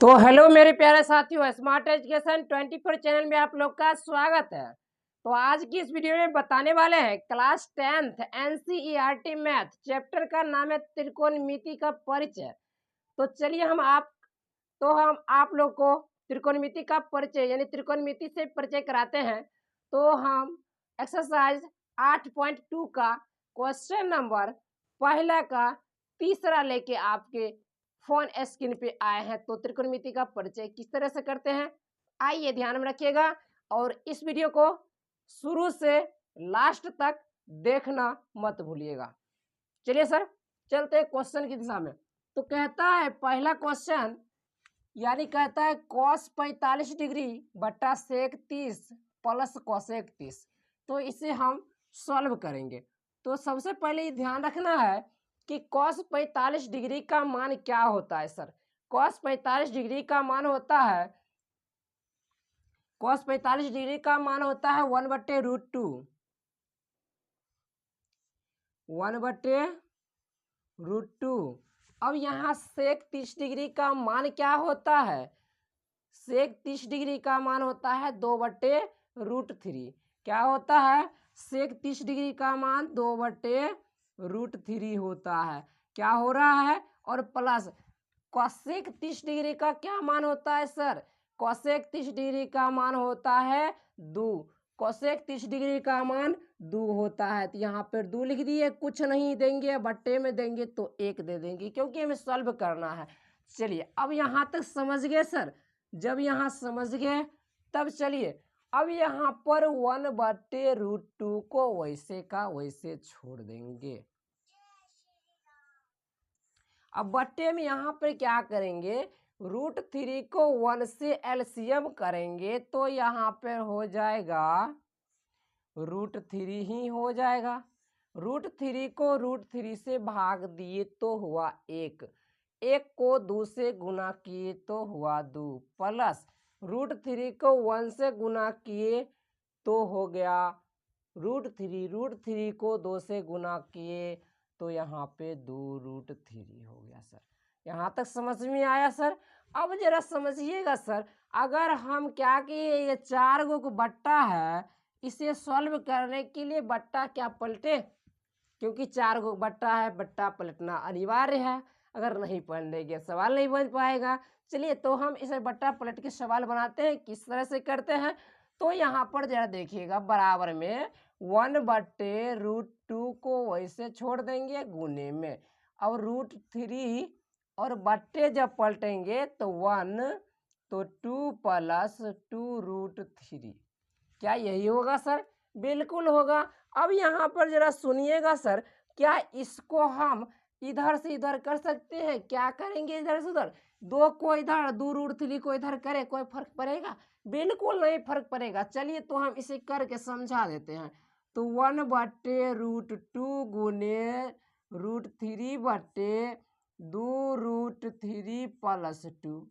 तो हेलो मेरे प्यारे साथियों, स्मार्ट एजुकेशन 24 चैनल में आप लोग का स्वागत है। तो आज की इस वीडियो में बताने वाले हैं class 10th NCERT math chapter का नाम है त्रिकोणमिति का परिचय। तो चलिए हम आप लोग को त्रिकोणमिति का परिचय यानी त्रिकोणमिति से परिचय कराते हैं। तो हम एक्सरसाइज 8.2 का क्वेश्चन नंबर पहला का तीसरा लेके आपके फोन स्क्रीन पे आए हैं। तो त्रिकोणमिति का परिचय किस तरह से करते हैं, आइए ध्यान में रखिएगा और इस वीडियो को शुरू से लास्ट तक देखना मत भूलिएगा। चलिए सर, चलते हैं क्वेश्चन की दिशा में। तो कहता है पहला क्वेश्चन, यानी कहता है cos 45 डिग्री बट्टा sec 30 प्लस cosec 30। तो इसे हम सॉल्व करेंगे। तो सबसे पहले ये ध्यान रखना है कि cos 45 डिग्री का मान क्या होता है सर। cos 45 डिग्री का मान होता है cos 45 डिग्री का मान होता है 1/√2 1/√2। अब यहाँ sec 30 डिग्री का मान क्या होता है, sec 30 डिग्री का मान होता है 2/√3। क्या होता है, sec 30 डिग्री का मान 2/√3 होता है। क्या हो रहा है, और प्लस cosec 30 डिग्री का क्या मान होता है सर, cosec 30 डिग्री का मान होता है 2। cosec 30 डिग्री का मान 2 होता है। तो यहाँ पर 2 लिख दिए, कुछ नहीं देंगे, बट्टे में देंगे तो 1 दे देंगे क्योंकि हमें सॉल्व करना है। चलिए अब यहाँ तक समझ गए सर। जब यहाँ समझ गए तब चलिए अब यहाँ पर 1/√2 को वैसे का वैसे छोड़ देंगे। अब बट्टे में यहाँ पर क्या करेंगे, √3 को 1 से एलसीएम करेंगे तो यहाँ पर हो जाएगा √3 ही हो जाएगा। √3 को √3 से भाग दिए तो हुआ 1, 1 को 2 से गुना किए तो हुआ 2, प्लस √3 को 1 से गुना किए तो हो गया √3 को 2 से गुना किए तो यहाँ पे 2√3 हो गया सर। यहाँ तक समझ में आया सर। अब जरा समझिएगा सर, अगर हम क्या किए, ये 4 गो को बट्टा है, इसे सॉल्व करने के लिए बट्टा क्या पलटे, क्योंकि 4 गो बट्टा है, बट्टा पलटना अनिवार्य है। अगर नहीं पलटेंगे सवाल नहीं बन पाएगा। चलिए तो हम इसे बट्टा पलट के सवाल बनाते हैं। किस तरह से करते हैं, तो यहाँ पर जरा देखिएगा, बराबर में 1/√2 को वैसे छोड़ देंगे गुने में, और √3 और बट्टे जब पलटेंगे तो 1 तो 2 प्लस 2√3। क्या यही होगा सर? बिल्कुल होगा। अब यहाँ पर जरा सुनिएगा सर, क्या इसको हम इधर से इधर कर सकते हैं? क्या करेंगे इधर से उधर, 2 को इधर 2√3 को इधर करे, कोई फर्क पड़ेगा? बिल्कुल नहीं फर्क पड़ेगा। चलिए तो हम इसे करके समझा देते हैं। तो 1/√2 गुने √3/2√3 प्लस 2।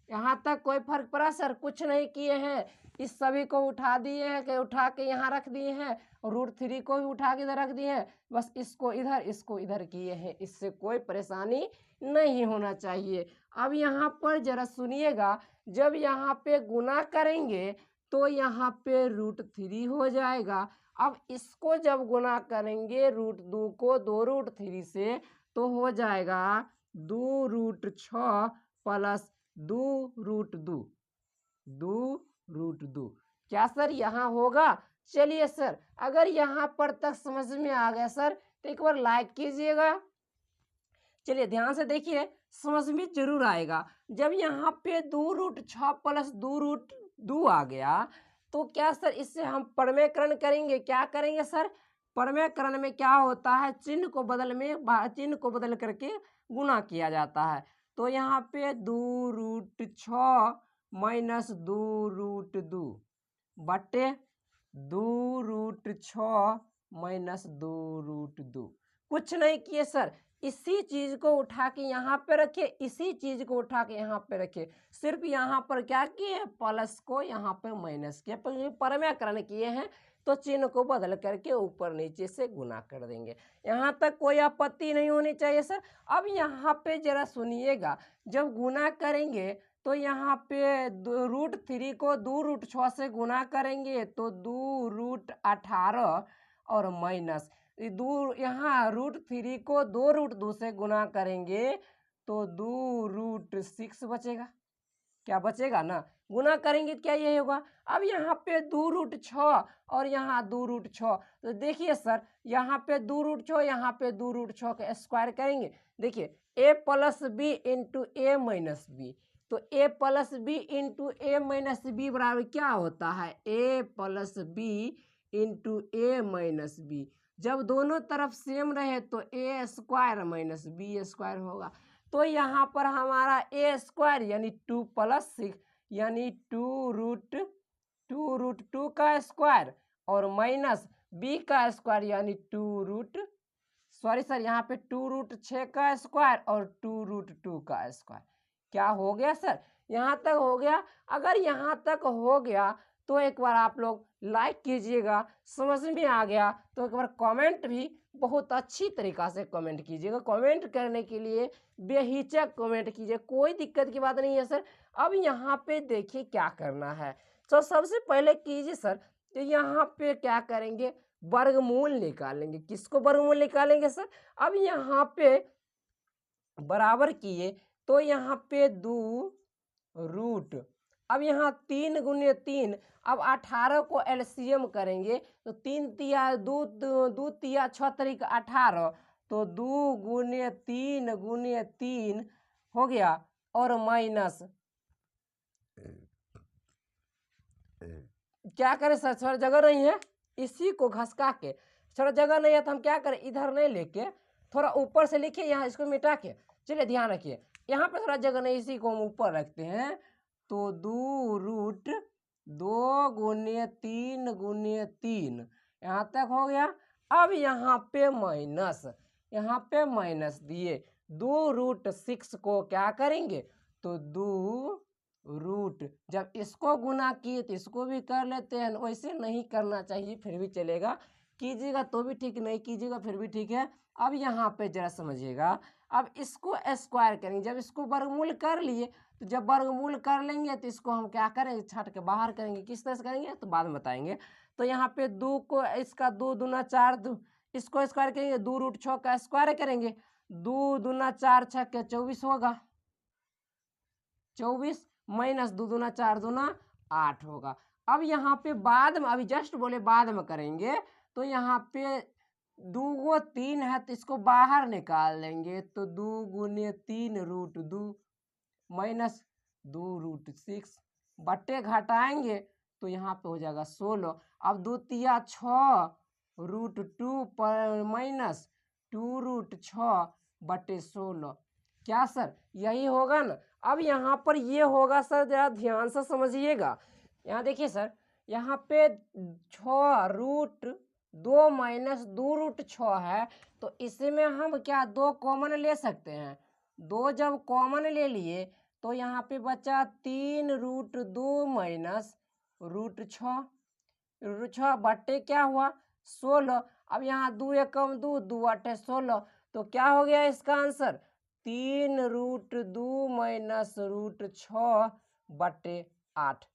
यहाँ तक कोई फर्क पड़ा सर? कुछ नहीं किए हैं, इस सभी को उठा दिए हैं, कि उठा के यहाँ रख दिए हैं, और √3 को भी उठा के इधर रख दिए हैं। बस इसको इधर किए हैं। इससे कोई परेशानी नहीं होना चाहिए। अब यहाँ पर जरा सुनिएगा, जब यहाँ पे गुना करेंगे तो यहाँ पे √3 हो जाएगा। अब इसको जब गुना करेंगे √2 को 2√3 से तो हो जाएगा 2√6 प्लस 2√2। क्या सर यहाँ होगा? चलिए सर, अगर यहाँ पर तक समझ में आ गया सर तो एक बार लाइक कीजिएगा। चलिए ध्यान से देखिए, समझ में जरूर आएगा। जब यहाँ पे 2√6 प्लस 2√2 आ गया तो क्या सर इससे हम परमेकरण करेंगे? क्या करेंगे सर? परमेकरण में क्या होता है, चिन्ह को बदल करके गुना किया जाता है। तो यहाँ पे 2√6 माइनस 2√2 बटे 2√6 माइनस 2√2। कुछ नहीं किए सर, इसी चीज को उठा के यहाँ पे रखे, इसी चीज को उठा के यहाँ पे रखे। सिर्फ यहाँ पर क्या किए, प्लस को यहाँ पे माइनस किया, परमेकरण किए हैं तो चिन्ह को बदल करके ऊपर नीचे से गुना कर देंगे। यहाँ तक कोई आपत्ति नहीं होनी चाहिए सर। अब यहाँ पे जरा सुनिएगा, जब गुना करेंगे तो यहाँ पे √3 को 2√6 से गुना करेंगे तो 2√18 और माइनस यहाँ √3 को 2√2 से गुना करेंगे तो 2√6 बचेगा। क्या बचेगा ना, गुना करेंगे क्या यही होगा। अब यहाँ पे 2√6 और यहाँ 2√6, तो देखिए सर यहाँ पे 2√6 यहाँ पे 2√6 का स्क्वायर करेंगे। देखिए a + b × a - b, तो a + b × a - b बराबर क्या होता है, a + b × a - b। जब दोनों तरफ सेम रहे तो a² - b² होगा। तो यहाँ पर हमारा a² यानी 2 + 6 यानी 2√2 का स्क्वायर और माइनस b का स्क्वायर यानी यहाँ पे 2√6 का स्क्वायर और 2√2 का स्क्वायर। क्या हो गया सर, यहाँ तक हो गया। अगर यहाँ तक हो गया तो एक बार आप लोग लाइक कीजिएगा, समझ में आ गया तो एक बार कमेंट भी बहुत अच्छी तरीक़ा से कमेंट कीजिएगा। कमेंट करने के लिए बेहिचक कमेंट कीजिए, कोई दिक्कत की बात नहीं है सर। अब यहाँ पे देखिए क्या करना है, तो सबसे पहले कीजिए सर, तो यहाँ पे क्या करेंगे, वर्गमूल निकालेंगे। किसको वर्गमूल निकालेंगे सर, अब यहाँ पे बराबर किए तो यहाँ पे 2√, अब यहाँ 3 × 3, अब 18 को एलसीएम करेंगे तो 3 तिया 2 2 तिया 6 तरीक 18, तो 2 × 3 × 3 हो गया और माइनस क्या करें सर, थोड़ा जगह नहीं है, इसी को घसका के, थोड़ा जगह नहीं है तो हम क्या करें, इधर नहीं लेके थोड़ा ऊपर से लिखिए, यहाँ इसको मिटा के। चलिए ध्यान रखिए, यहाँ पे थोड़ा जगह नहीं, इसी को हम ऊपर रखते हैं। तो 2√2 × 3 × 3 यहाँ तक हो गया। अब यहाँ पे माइनस दिए 2√6 को क्या करेंगे, तो 2 जब इसको गुना किए तो इसको भी कर लेते हैं, वैसे नहीं करना चाहिए फिर भी चलेगा, कीजिएगा तो भी ठीक, नहीं कीजिएगा फिर भी ठीक है। अब यहाँ पे जरा समझिएगा, अब इसको स्क्वायर करेंगे, जब इसको वर्गमूल कर लिए तो जब वर्गमूल कर लेंगे तो इसको हम क्या करेंगे, छाट के बाहर करेंगे। किस तरह से करेंगे तो बाद में बताएंगे। तो यहाँ पे 2 को इसका 2 दूना 4, इसको स्क्वायर करेंगे, 2√6 का स्क्वायर करेंगे, 2 दूना 4 6 के 24 होगा, 24 माइनस 2 दूना 4 दूना 8 होगा। अब यहाँ पे बाद में, अभी जस्ट बोले बाद में करेंगे, तो यहाँ पे 2 को 3 है तो इसको बाहर निकाल लेंगे, तो 2 × 3√2 माइनस 2√6 बट्टे घटाएंगे तो यहाँ पे हो जाएगा 16। अब 2 तिया 6√2 पर माइनस 2√6 बट्टे 16, क्या सर यही होगा ना। अब यहाँ पर ये होगा सर, जरा ध्यान से समझिएगा। यहाँ देखिए सर, यहाँ पे 6√2 माइनस 2√6 है, तो इसमें हम क्या 2 कॉमन ले सकते हैं। 2 जब कॉमन ले लिए तो यहाँ पे बचा 3√2 माइनस √6 बट्टे क्या हुआ 16। अब यहाँ 2 एकम 2, 2 8 16, तो क्या हो गया इसका आंसर, 3√2 माइनस √6 बट्टे 8।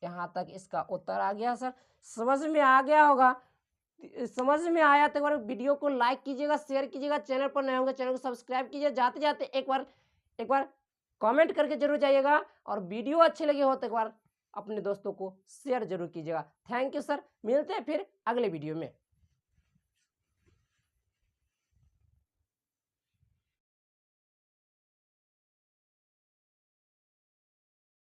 यहाँ तक इसका उत्तर आ गया सर, समझ में आ गया होगा। समझ में आया तो एक बार वीडियो को लाइक कीजिएगा, शेयर कीजिएगा, चैनल पर नए होंगे चैनल को सब्सक्राइब कीजिए। जाते जाते एक बार कमेंट करके जरूर जाइएगा, और वीडियो अच्छी लगी हो तो एक बार अपने दोस्तों को शेयर जरूर कीजिएगा। थैंक यू सर, मिलते हैं फिर अगले वीडियो में।